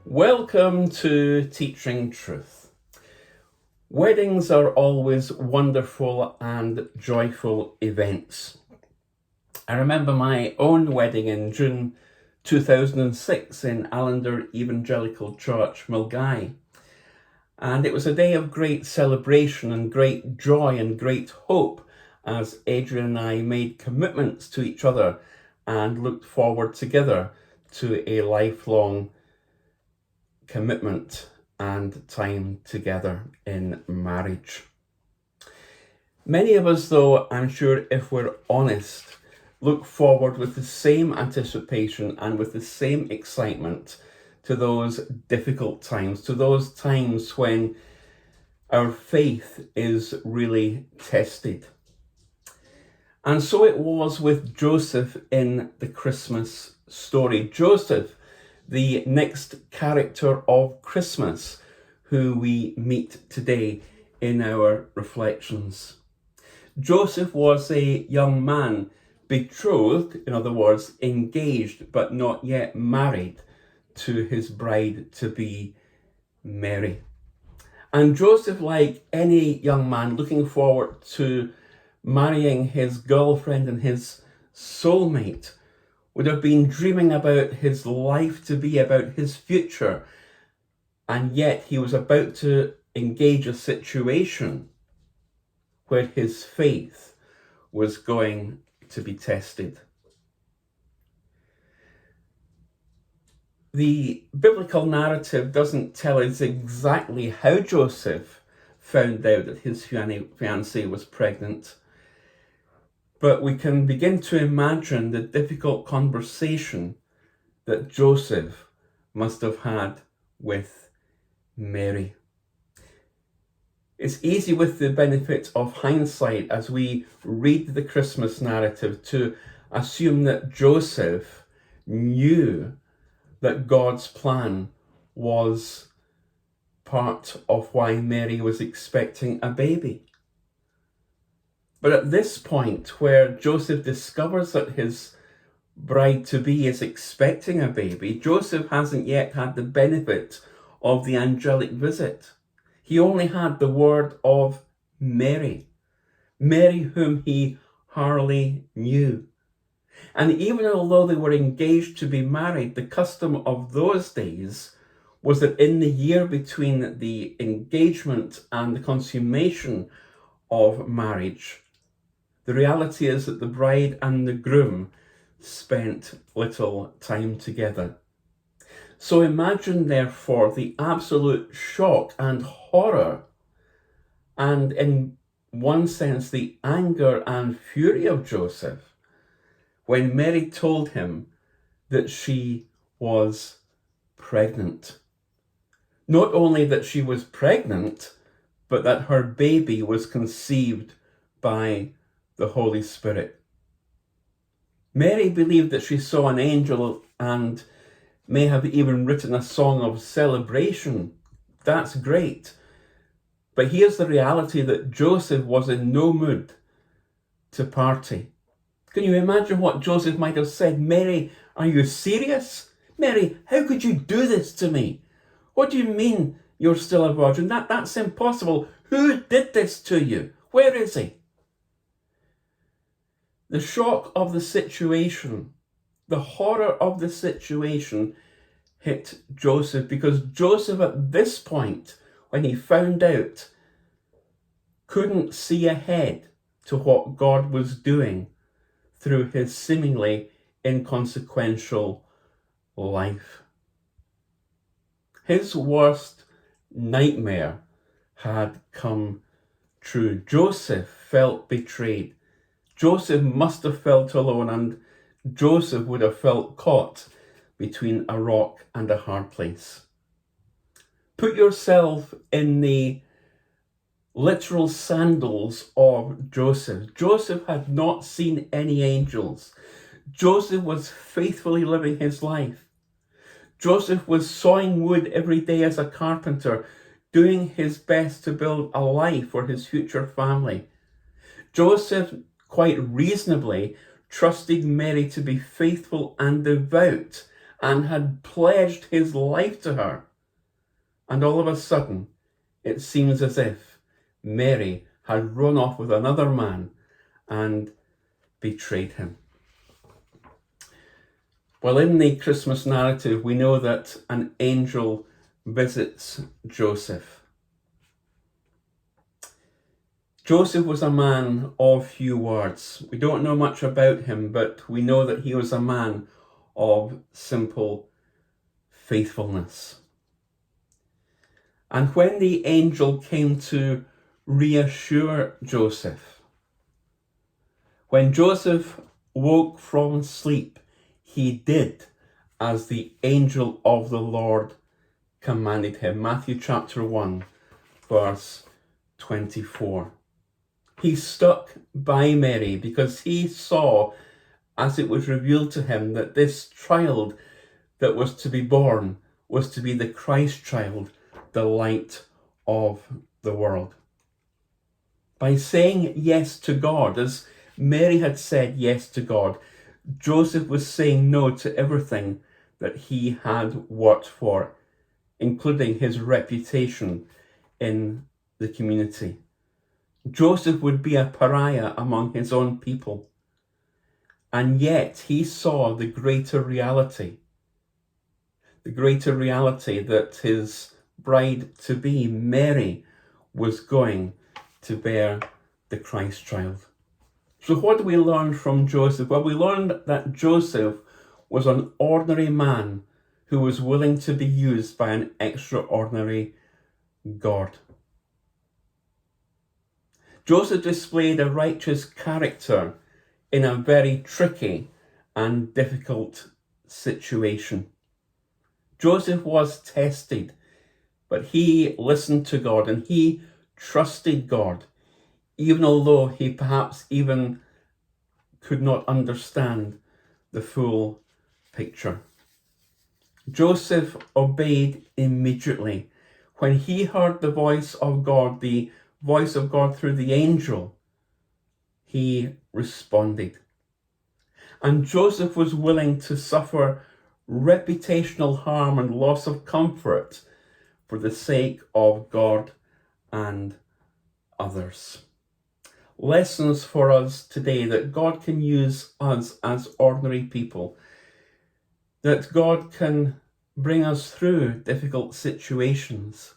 Welcome to Teaching Truth. Weddings are always wonderful and joyful events. I remember my own wedding in June 2006 in Allender Evangelical Church, Milngavie. And it was a day of great celebration and great joy and great hope as Adrian and I made commitments to each other and looked forward together to a lifelong commitment and time together in marriage. Many of us, though, I'm sure if we're honest, look forward with the same anticipation and with the same excitement to those difficult times, to those times when our faith is really tested. And so it was with Joseph in the Christmas story. Joseph, the next character of Christmas, who we meet today in our reflections. Joseph was a young man, betrothed, in other words, engaged, but not yet married to his bride-to-be, Mary. And Joseph, like any young man looking forward to marrying his girlfriend and his soulmate, would have been dreaming about his life to be, about his future, and yet he was about to engage a situation where his faith was going to be tested. The biblical narrative doesn't tell us exactly how Joseph found out that his fiancée was pregnant, but we can begin to imagine the difficult conversation that Joseph must have had with Mary. It's easy with the benefit of hindsight as we read the Christmas narrative to assume that Joseph knew that God's plan was part of why Mary was expecting a baby. But at this point, where Joseph discovers that his bride-to-be is expecting a baby, Joseph hasn't yet had the benefit of the angelic visit. He only had the word of Mary, Mary whom he hardly knew. And even although they were engaged to be married, the custom of those days was that in the year between the engagement and the consummation of marriage, the reality is that the bride and the groom spent little time together. So imagine, therefore, the absolute shock and horror, and in one sense, the anger and fury of Joseph when Mary told him that she was pregnant. Not only that she was pregnant, but that her baby was conceived by the Holy Spirit. Mary believed that she saw an angel and may have even written a song of celebration. That's great. But here's the reality that Joseph was in no mood to party. Can you imagine what Joseph might have said? Mary, are you serious? Mary, how could you do this to me? What do you mean you're still a virgin? That's impossible. Who did this to you? Where is he? The shock of the situation, the horror of the situation hit Joseph, because Joseph at this point, when he found out, couldn't see ahead to what God was doing through his seemingly inconsequential life. His worst nightmare had come true. Joseph felt betrayed. Joseph must have felt alone, and Joseph would have felt caught between a rock and a hard place. Put yourself in the literal sandals of Joseph. Joseph had not seen any angels. Joseph was faithfully living his life. Joseph was sawing wood every day as a carpenter. doing his best to build a life for his future family. Joseph, quite reasonably, trusted Mary to be faithful and devout and had pledged his life to her. And all of a sudden, it seems as if Mary had run off with another man and betrayed him. Well, in the Christmas narrative, we know that an angel visits Joseph. Joseph was a man of few words. We don't know much about him, but we know that he was a man of simple faithfulness. And when the angel came to reassure Joseph, when Joseph woke from sleep, he did as the angel of the Lord commanded him. Matthew chapter 1, verse 24. He stuck by Mary because he saw, as it was revealed to him, that this child that was to be born was to be the Christ child, the light of the world. By saying yes to God, as Mary had said yes to God, Joseph was saying no to everything that he had worked for, including his reputation in the community. Joseph would be a pariah among his own people, and yet he saw the greater reality that his bride-to-be, Mary, was going to bear the Christ child. So what do we learn from Joseph? Well, we learned that Joseph was an ordinary man who was willing to be used by an extraordinary God. Joseph displayed a righteous character in a very tricky and difficult situation. Joseph was tested, but he listened to God and he trusted God, even although he perhaps even could not understand the full picture. Joseph obeyed immediately. When he heard the voice of God through the angel, he responded. And Joseph was willing to suffer reputational harm and loss of comfort for the sake of God and others. Lessons for us today that God can use us as ordinary people, that God can bring us through difficult situations.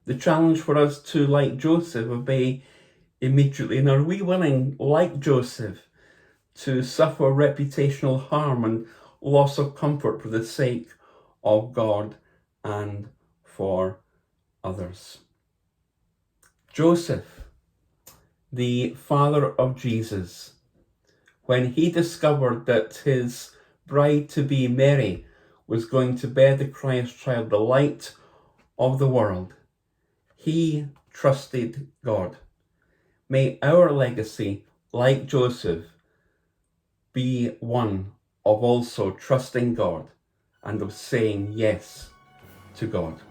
The challenge for us to, like Joseph, obey immediately. And are we willing, like Joseph, to suffer reputational harm and loss of comfort for the sake of God and for others? Joseph, the father of Jesus, when he discovered that his bride-to-be Mary was going to bear the Christ child, the light of the world, he trusted God. May our legacy, like Joseph, be one of also trusting God and of saying yes to God.